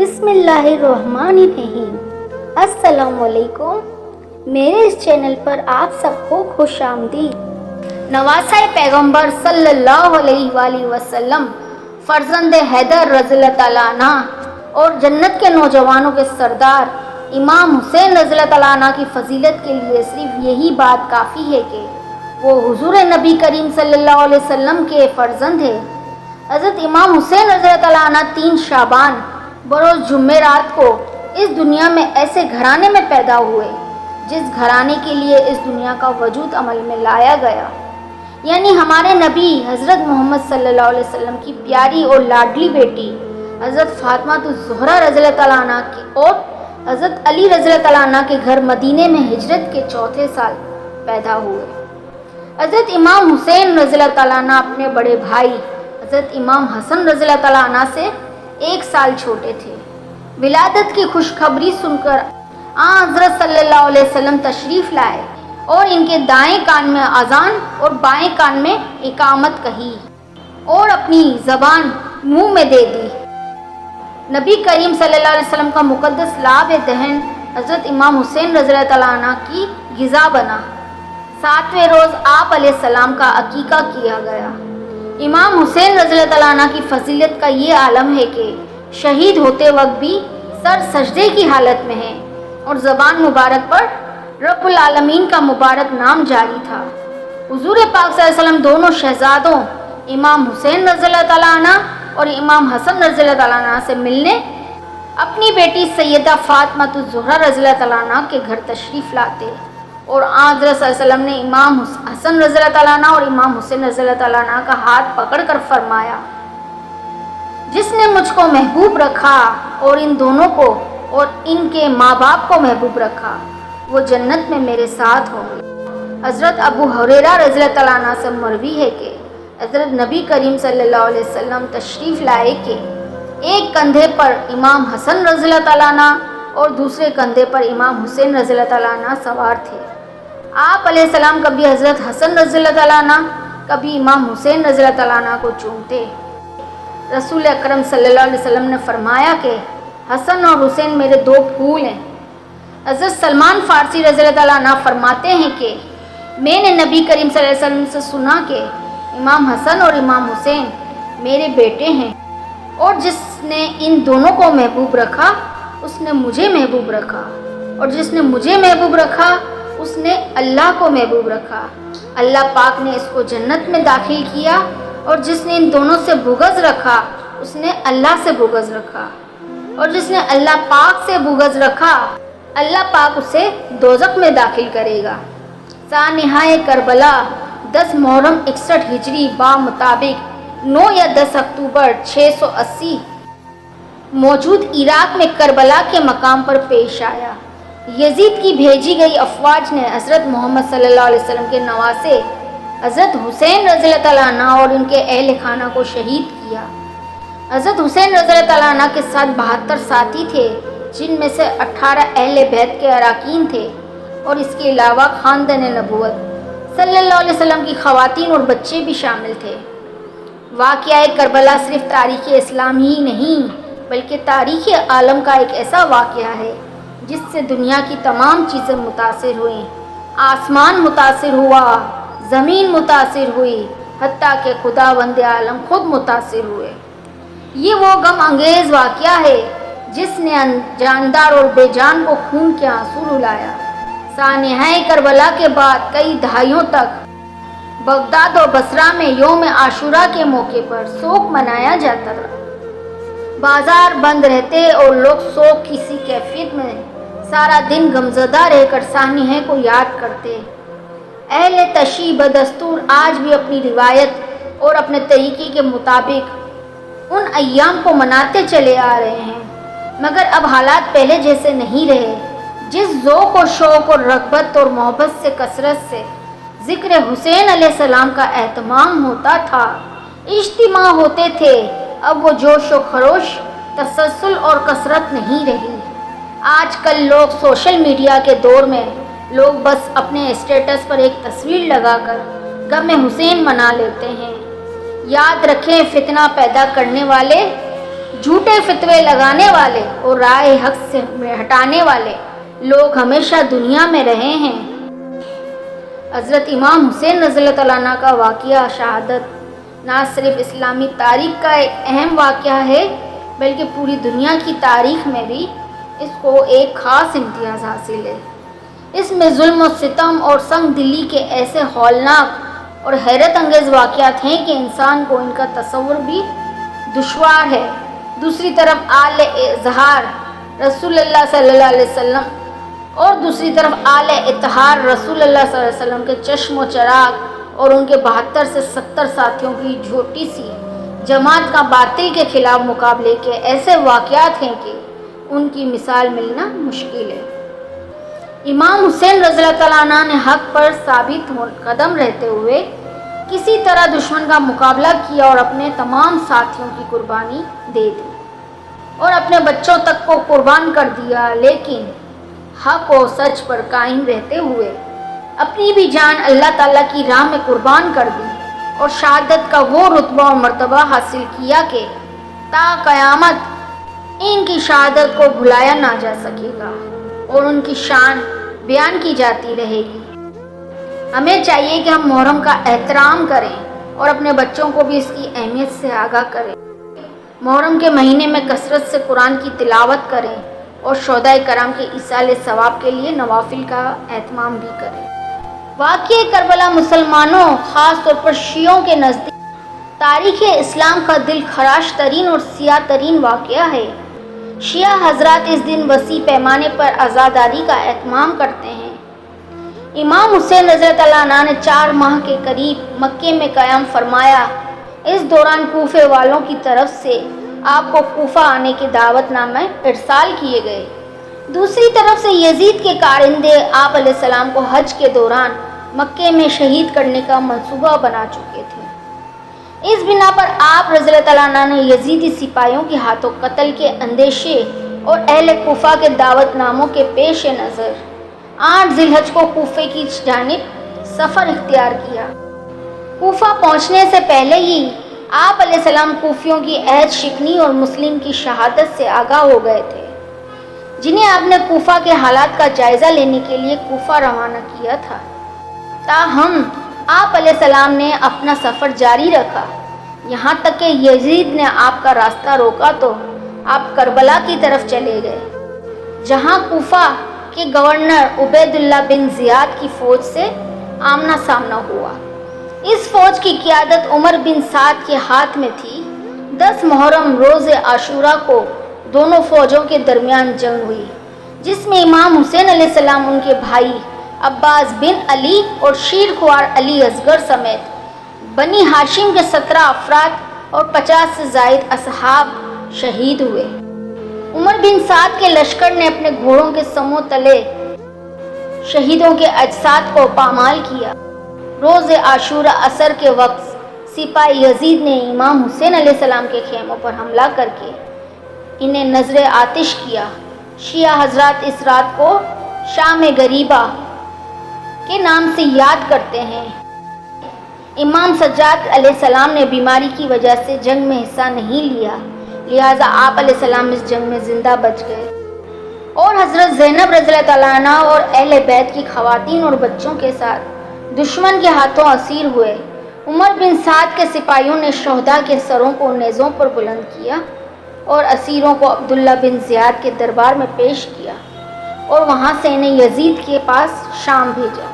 بسم اللہ الرحمن الرحیم۔ السلام علیکم، میرے اس چینل پر آپ سب کو خوش آمدید۔ نواسۂ پیغمبر صلی اللہ علیہ وآلہ وسلم، فرزند حیدر رضی اللہ تعالیٰ عنہ اور جنت کے نوجوانوں کے سردار امام حسین رضی اللہ تعالیٰ عنہ کی فضیلت کے لیے صرف یہی بات کافی ہے کہ وہ حضور نبی کریم صلی اللہ علیہ وسلم کے فرزند ہیں۔ حضرت امام حسین رضی اللہ تعالیٰ عنہ 3 شعبان بروز جمعرات کو اس دنیا میں ایسے گھرانے میں پیدا ہوئے جس گھرانے کے لیے اس دنیا کا وجود عمل میں لایا گیا، یعنی ہمارے نبی حضرت محمد صلی اللہ علیہ وسلم کی پیاری اور لاڈلی بیٹی حضرت فاطمہ الزہرا رضی اللہ تعالیٰ عنہ کی اور حضرت علی رضی اللہ تعالیٰ عنہ کے گھر مدینے میں ہجرت کے 4تھے سال پیدا ہوئے۔ حضرت امام حسین رضی اللہ تعالیٰ عنہ اپنے بڑے بھائی حضرت امام حسن رضی اللہ تعالیٰ عنہ سے 1 سال چھوٹے تھے۔ ولادت کی خوشخبری سن کر حضرت صلی اللہ علیہ وسلم تشریف لائے اور ان کے دائیں کان میں اذان اور بائیں کان میں اقامت کہی اور اپنی زبان منہ میں دے دی۔ نبی کریم صلی اللہ علیہ وسلم کا مقدس لاب دہن حضرت امام حسین رضی اللہ تعالیٰ عنہ کی غذا بنا۔ 7ویں روز آپ علیہ السلام کا عقیقہ کیا گیا۔ امام حسین رضی اللہ تعالیٰ عنہ کی فضیلت کا یہ عالم ہے کہ شہید ہوتے وقت بھی سر سجدے کی حالت میں ہیں اور زبان مبارک پر رب العالمین کا مبارک نام جاری تھا۔ حضور پاک صلی اللہ علیہ وسلم دونوں شہزادوں امام حسین رضی اللہ تعالیٰ عنہ اور امام حسن رضی اللہ تعالیٰ عنہ سے ملنے اپنی بیٹی سیدہ فاطمہ الزہرا رضی اللہ تعالیٰ عنہ کے گھر تشریف لاتے اور حضرت صلی اللہ علیہ وسلم نے امام حسن رضی اللہ تعالیٰ عنہ اور امام حسین رضی اللہ تعالیٰ عنہ کا ہاتھ پکڑ کر فرمایا، جس نے مجھ کو محبوب رکھا اور ان دونوں کو اور ان کے ماں باپ کو محبوب رکھا وہ جنت میں میرے ساتھ ہوں گے۔ حضرت ابو ہریرہ رضی اللہ تعالیٰ عنہ سے مروی ہے کہ حضرت نبی کریم صلی اللہ علیہ وسلم تشریف لائے کہ ایک کندھے پر امام حسن رضی اللہ تعالیٰ عنہ اور دوسرے کندھے پر امام حسین رضی اللہ تعالیٰ عنہ سوار تھے۔ آپ علیہ السلام کبھی حضرت حسن رضی اللہ تعالیٰ عنہ کبھی امام حسین رضی اللہ تعالیٰ عنہ کو چومتے۔ رسول اکرم صلی اللہ علیہ وسلم نے فرمایا کہ حسن اور حسین میرے 2 پھول ہیں۔ حضرت سلمان فارسی رضی اللہ تعالیٰ عنہ فرماتے ہیں کہ میں نے نبی کریم صلی اللہ علیہ وسلم سے سنا کہ امام حسن اور امام حسین میرے بیٹے ہیں اور جس نے ان دونوں کو محبوب رکھا اس نے مجھے محبوب رکھا اور جس نے مجھے محبوب رکھا اس نے اللہ کو محبوب رکھا۔ اللہ پاک نے اس کو جنت میں داخل کیا اور جس نے ان دونوں سے بغض رکھا اس نے اللہ سے بغض رکھا اور جس نے اللہ پاک سے بغض رکھا اللہ پاک اسے دوزخ میں داخل کرے گا۔ سانحۂ کربلا 10 محرم 61 ہجری مطابق 9 یا 10 اکتوبر 680 موجود عراق میں کربلا کے مقام پر پیش آیا۔ یزید کی بھیجی گئی افواج نے حضرت محمد صلی اللہ علیہ وسلم کے نواسے حضرت حسین رضی اللہ تعالیٰ عنہ اور ان کے اہل خانہ کو شہید کیا۔ حضرت حسین رضی اللہ تعالیٰ عنہ کے ساتھ 72 ساتھی تھے جن میں سے 18 اہل بیت کے اراکین تھے اور اس کے علاوہ خاندان نبوت صلی اللہ علیہ وسلم کی خواتین اور بچے بھی شامل تھے۔ واقعہ کربلا صرف تاریخ اسلام ہی نہیں بلکہ تاریخ عالم کا ایک ایسا واقعہ ہے جس سے دنیا کی تمام چیزیں متاثر ہوئیں۔ آسمان متاثر ہوا، زمین متاثر ہوئی، حتیٰ کہ خداوند عالم خود متاثر ہوئے۔ یہ وہ غم انگیز واقعہ ہے جس نے جاندار اور بے جان کو خون کے آنسو رلایا۔ سانحۂ کربلا کے بعد کئی دہائیوں تک بغداد اور بصرہ میں یوم عاشوراء کے موقع پر سوگ منایا جاتا تھا۔ بازار بند رہتے اور لوگ سوگ کی سی کیفیت میں سارا دن غمزدہ رہ کر سانحہ کو یاد کرتے۔ اہل تشیع بدستور آج بھی اپنی روایت اور اپنے طریقے کے مطابق ان ایام کو مناتے چلے آ رہے ہیں، مگر اب حالات پہلے جیسے نہیں رہے۔ جس ذوق و شوق اور رغبت اور محبت سے کثرت سے ذکر حسین علیہ السلام کا اہتمام ہوتا تھا، اجتماع ہوتے تھے، اب وہ جوش و خروش، تسلسل اور کثرت نہیں رہی۔ آج کل لوگ سوشل میڈیا کے دور میں لوگ بس اپنے اسٹیٹس پر ایک تصویر لگا کر غم حسین منا لیتے ہیں۔ یاد رکھیں فتنہ پیدا کرنے والے جھوٹے فتوے لگانے والے اور رائے حق سے ہٹانے والے لوگ ہمیشہ دنیا میں رہے ہیں۔ حضرت امام حسین رضی اللہ تعالیٰ عنہ کا واقعہ شہادت نہ صرف اسلامی تاریخ کا ایک اہم واقعہ ہے بلکہ پوری دنیا کی تاریخ میں بھی اس کو ایک خاص امتیاز حاصل ہے۔ اس میں ظلم و ستم اور سنگ دلی کے ایسے ہولناک اور حیرت انگیز واقعات ہیں کہ انسان کو ان کا تصور بھی دشوار ہے۔ دوسری طرف آل اظہار رسول اللہ صلی اللہ علیہ وسلم اور دوسری طرف آل اطہار رسول اللہ صلی اللہ علیہ وسلم کے چشم و چراغ اور ان کے 72 سے 70 ساتھیوں کی چھوٹی سی جماعت کا باطل کے خلاف مقابلے کے ایسے واقعات ہیں کہ ان کی مثال ملنا مشکل ہے۔ امام حسین رضی اللہ تعالیٰ عنہ نے حق پر ثابت قدم رہتے ہوئے کسی طرح دشمن کا مقابلہ کیا اور اپنے تمام ساتھیوں کی قربانی دے دی اور اپنے بچوں تک کو قربان کر دیا، لیکن حق و سچ پر قائم رہتے ہوئے اپنی بھی جان اللہ تعالیٰ کی راہ میں قربان کر دی اور شہادت کا وہ رتبہ اور مرتبہ حاصل کیا کہ تا قیامت ان کی شہادت کو بھلایا نہ جا سکے گا اور ان کی شان بیان کی جاتی رہے گی۔ ہمیں چاہیے کہ ہم محرم کا احترام کریں اور اپنے بچوں کو بھی اس کی اہمیت سے آگاہ کریں۔ محرم کے مہینے میں کثرت سے قرآن کی تلاوت کریں اور شہدائے کرام کے ایصال ثواب کے لیے نوافل کا اہتمام بھی کریں۔ واقعہ کربلا مسلمانوں خاص طور پر شیعوں کے نزدیک تاریخ اسلام کا دل خراش ترین اور سیاہ ترین واقعہ ہے۔ شیعہ حضرات اس دن وسیع پیمانے پر عزاداری کا اہتمام کرتے ہیں۔ امام حسین رضی اللہ عنہ نے 4 ماہ کے قریب مکے میں قیام فرمایا۔ اس دوران کوفے والوں کی طرف سے آپ کو کوفہ آنے کے دعوت نامے ارسال کیے گئے۔ دوسری طرف سے یزید کے کارندے آپ علیہ السلام کو حج کے دوران مکے میں شہید کرنے کا منصوبہ بنا چکے تھے۔ اس بنا پر آپ رضی اللہ عنہ نے یزیدی سپاہیوں کے ہاتھوں قتل کے اندیشے اور اہل کوفہ کے دعوت ناموں کے پیش نظر 8 ذی الحج کو کوفے کی جانب سفر اختیار کیا۔ کوفہ پہنچنے سے پہلے ہی آپ علیہ السلام کوفیوں کی عہد شکنی اور مسلم کی شہادت سے آگاہ ہو گئے تھے، جنہیں آپ نے کوفہ کے حالات کا جائزہ لینے کے لیے کوفہ روانہ کیا تھا۔ تاہم آپ علیہ السلام نے اپنا سفر جاری رکھا، یہاں تک کہ یزید نے آپ کا راستہ روکا تو آپ کربلا کی طرف چلے گئے، جہاں کوفہ کے گورنر عبید اللہ بن زیاد کی فوج سے آمنا سامنا ہوا۔ اس فوج کی قیادت عمر بن سعد کے ہاتھ میں تھی۔ 10 محرم روز عاشورہ کو دونوں فوجوں کے درمیان جنگ ہوئی، جس میں امام حسین علیہ السلام، ان کے بھائی عباس بن علی اور شیر خوار علی اصغر سمیت بنی ہاشم کے 17 افراد اور 50 سے زائد اصحاب شہید ہوئے۔ عمر بن سعد کے لشکر نے اپنے گھوڑوں کے سموں تلے شہیدوں کے اجساد کو پامال کیا۔ روز عاشورہ عصر کے وقت سپاہی یزید نے امام حسین علیہ السلام کے خیموں پر حملہ کر کے انہیں نذر آتش کیا۔ شیعہ حضرات اس رات کو شام غریبہ کے نام سے یاد کرتے ہیں۔ امام سجاد علیہ السلام نے بیماری کی وجہ سے جنگ میں حصہ نہیں لیا، لہٰذا آپ علیہ السلام اس جنگ میں زندہ بچ گئے اور حضرت زینب رضی اللہ تعالیٰ عنہ اور اہل بیت کی خواتین اور بچوں کے ساتھ دشمن کے ہاتھوں اسیر ہوئے۔ عمر بن سعد کے سپاہیوں نے شہداء کے سروں کو نیزوں پر بلند کیا اور اسیروں کو عبداللہ بن زیاد کے دربار میں پیش کیا اور وہاں سے انہیں یزید کے پاس شام بھیجا۔